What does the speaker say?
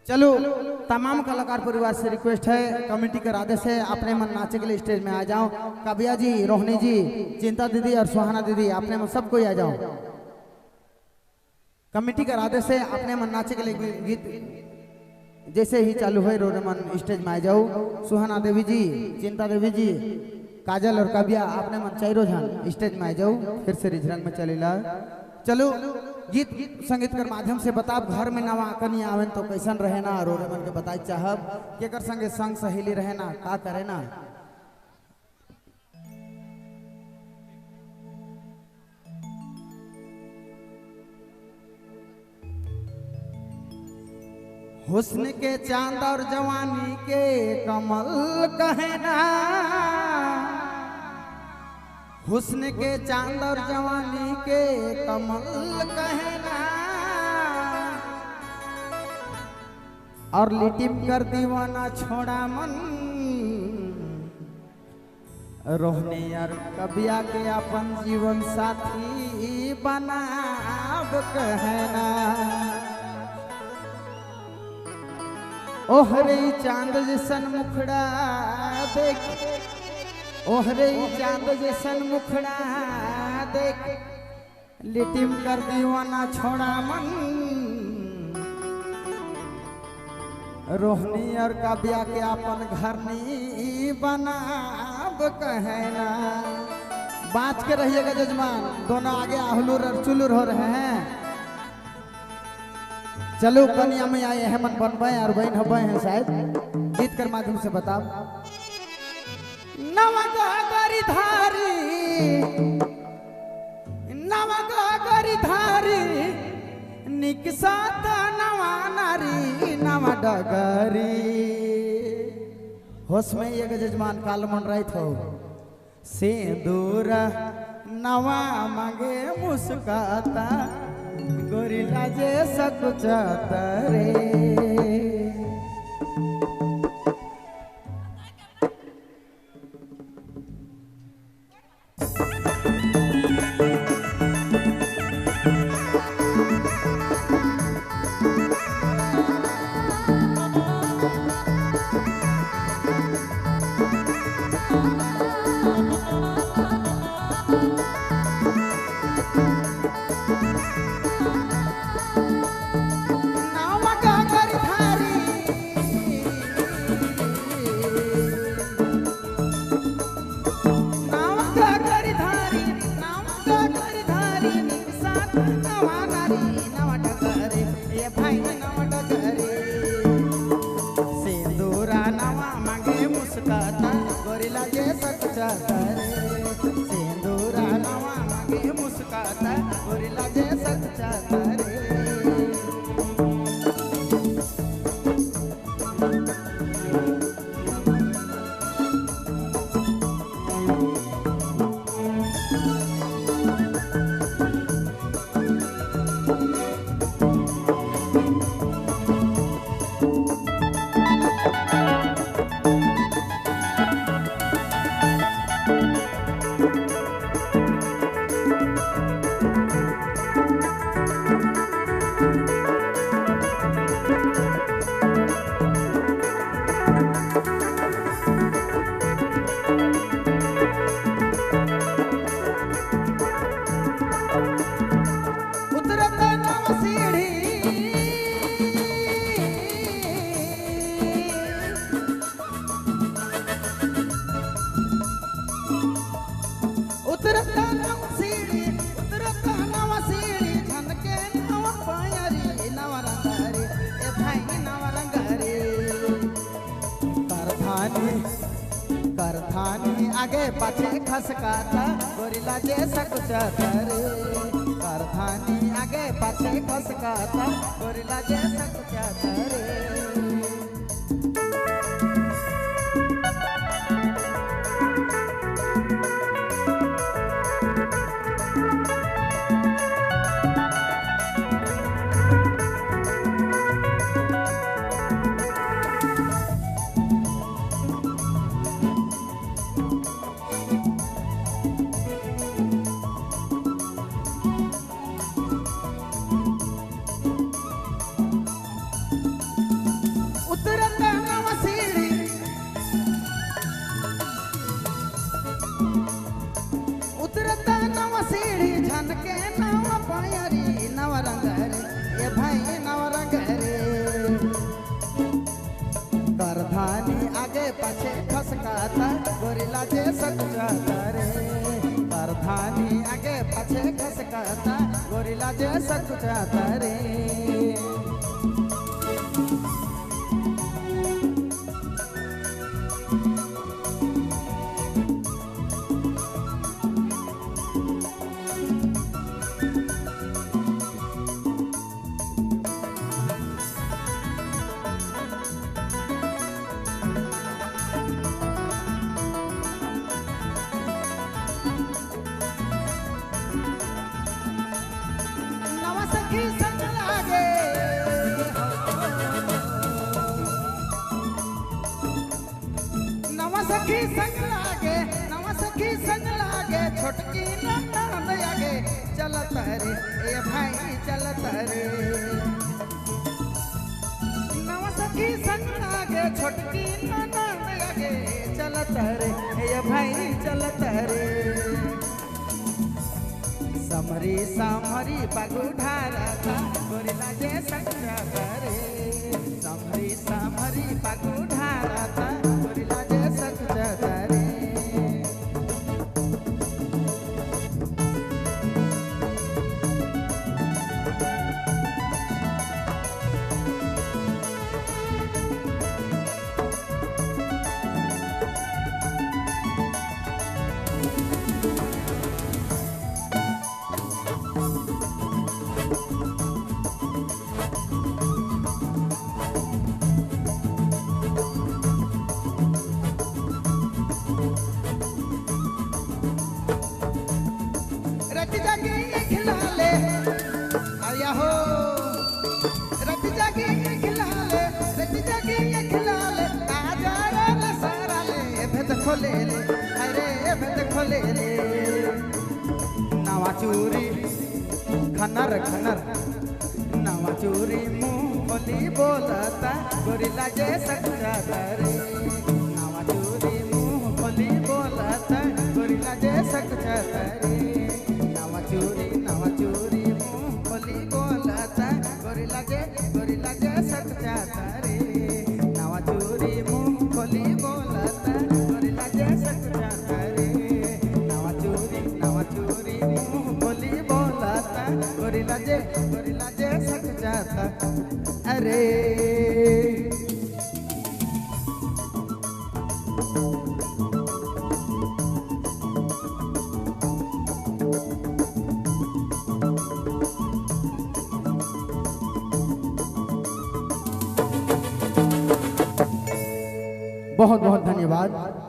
चलो तमाम कलाकार परिवार से रिक्वेस्ट है, कमेटी का आदेश है, अपने मन नाचे के लिए स्टेज में आ जाओ। काव्या जी, रोहिणी जी, चिंता दीदी और सुहाना दीदी, अपने मन सब कोई आ जाओ। कमेटी का आदेश है, अपने मन नाचे के लिए गीत जैसे ही चालू है रोरे मन स्टेज में आ जाओ। सुहाना देवी जी, चिंता देवी जी, काजल और काव्या, अपने मन चारों जन स्टेज में आ जाओ। फिर से रिझरंग में चलेला। चलो गीत संगीत कर माध्यम से बताब घर में नवा कनी आवन तो कैसन रहे ना, रोरे मन के बताई चाहब केकर संगे संग सहेली रहे ना, का करे ना। हुस्न के चांद और जवानी के कमल कहना, हुस्न के चांद और जवानी के कमल कहना, और लिटिम कर दीवाना छोड़ा मन, रोहने और कबिया के अपन जीवन साथी बनाब कहना। ओहरे चांद जैसन मुखड़ा देख, ओहरे चांद जैसन मुखड़ा देख, लिटिम कर दीवाना छोड़ा मन, रोहनी और काव्या के अपन घरनी बनाब कहना। बाँच के रहिएगा जजमान, दोनों आगे आहलूर और चुलूर हो रहे हैं। चलो कन्या में आए हैं मन बनबे और बहन हबे हैं शायद, गीत कर माध्यम से बताओ। नवगागरी धारी, नवगागरी धारी, निकसात नवा नारी नवा डगरी। होश में ये जजमान काल मन रही थो, सिंदूर नवा मांगे मुस्काता, गोरिल्ला जैसा कुछ आता रे। करथानी आगे पाछे खसकाता, गोरिल्ला जैसा कुछ करे। करथानी आगे पाछे खसकाता, गोरिल्ला जैसा कुछ करे। भाई नवरंग रे करधानी आगे पाछे खसकाता गोरिला जे सकजाता रे करधानी आगे पाछे खसकाता गोरिला जे सकजाता रे सखी संग लागे नवा सखी संग लागे नवा सखी संग लागे छोटकी ननद आगे चलत रे ए भाई चलत रे नवा सखी संग लागे छोटकी ननद आगे चलत रे ए भाई चलत रे समरी समरी पगुढारता गोरिला जे सकजाता रे समरी समरी पगुढारता गोरिला जे सकजाता रे रति जागे खिला ले आया हो रति जागे खिला ले रति जागे खिला ले आजा रे सारा ले भेद खोले ले अरे भेद खोले ले नवा चूरी खनर खनर नवा चूरी मुंह खोली बोलता गोरिला जे सकजाता रे नवा चूरी मुंह खोली बोलता गोरिला जे सकजाता रे नवा चूरी मुंह खोली बोलता गोरिला जे सकजाता रे नवा चूरी मुंह खोली बोलता गोरिला जे सकजाता रे नवा चूरी मुंह खोली बोलता गोरिला जे सकजाता अरे बहुत बहुत धन्यवाद।